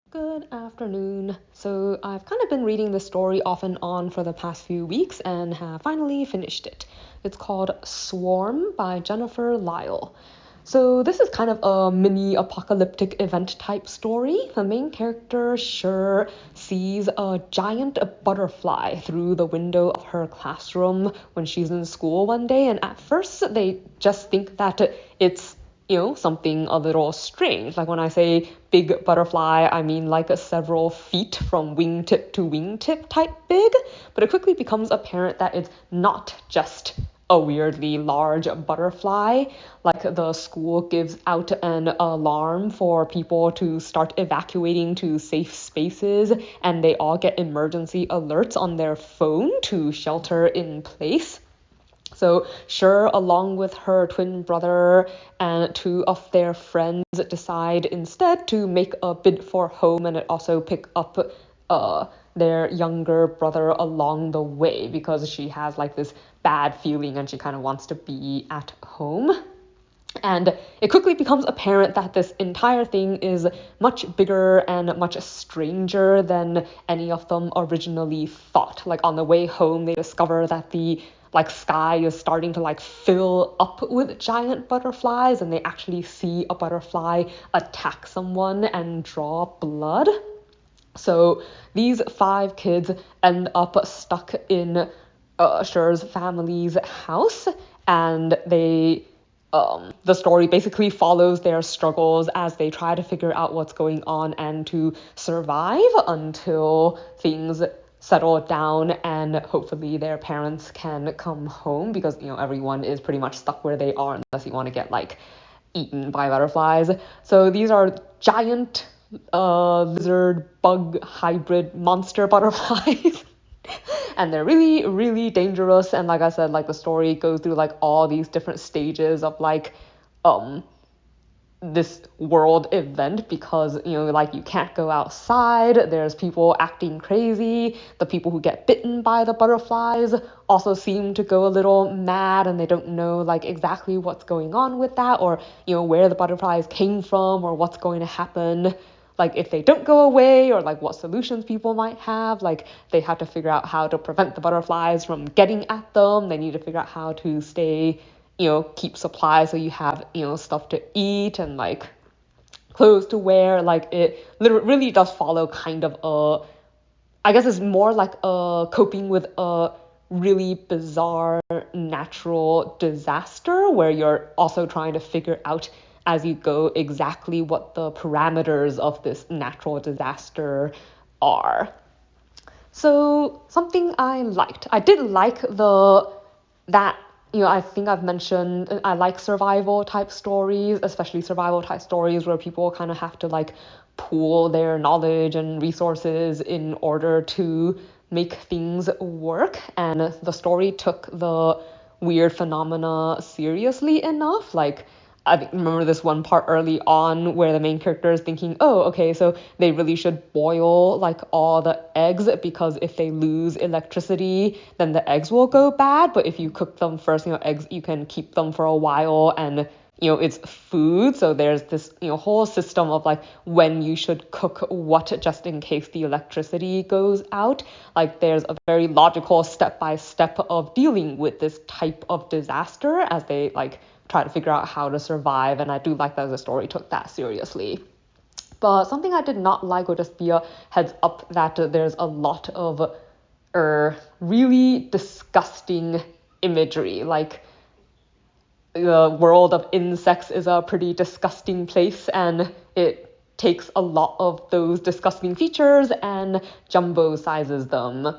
Good afternoon. So I've kind of been reading this story off and on for the past few weeks and have finally finished it. It's called Swarm by Jennifer Lyle. So this is kind of a mini apocalyptic event type story. The main character sure sees a giant butterfly through the window of her classroom when she's in school one day, and at first they just think that it's something a little strange. Like when I say big butterfly, I mean like several feet from wingtip to wingtip type big. But it quickly becomes apparent that it's not just a weirdly large butterfly. Like the school gives out an alarm for people to start evacuating to safe spaces, and they all get emergency alerts on their phone to shelter in place. So sure, along with her twin brother and two of their friends, decide instead to make a bid for home and also pick up their younger brother along the way because she has like this bad feeling and she kind of wants to be at home. And it quickly becomes apparent that this entire thing is much bigger and much stranger than any of them originally thought. Like on the way home, they discover that the sky is starting to fill up with giant butterflies, and they actually see a butterfly attack someone and draw blood. So these five kids end up stuck in Sher's family's house, and the story basically follows their struggles as they try to figure out what's going on and to survive until things settle down and hopefully their parents can come home, because everyone is pretty much stuck where they are unless you want to get eaten by butterflies. So these are giant lizard bug hybrid monster butterflies. And they're really, really dangerous. And like I said, the story goes through all these different stages of this world event, because you can't go outside, there's people acting crazy, the people who get bitten by the butterflies also seem to go a little mad, and they don't know exactly what's going on with that, or where the butterflies came from, or what's going to happen if they don't go away, or what solutions people might have. They have to figure out how to prevent the butterflies from getting at them. They need to figure out how to stay, keep supplies so you have, stuff to eat and clothes to wear. It literally really does follow kind of I guess it's more like a coping with a really bizarre natural disaster, where you're also trying to figure out as you go exactly what the parameters of this natural disaster are. So something I did like that I think I've mentioned, I like survival type stories, especially survival type stories where people kind of have to pool their knowledge and resources in order to make things work. And the story took the weird phenomena seriously enough. I remember this one part early on where the main character is thinking, oh, okay, so they really should boil all the eggs, because if they lose electricity, then the eggs will go bad. But if you cook them first, eggs, you can keep them for a while, and it's food. So there's this whole system of when you should cook what, just in case the electricity goes out. There's a very logical step-by-step of dealing with this type of disaster as they try to figure out how to survive. And I do like that the story took that seriously. But something I did not like would just be a heads up that there's a lot of really disgusting imagery. The world of insects is a pretty disgusting place, and it takes a lot of those disgusting features and jumbo sizes them.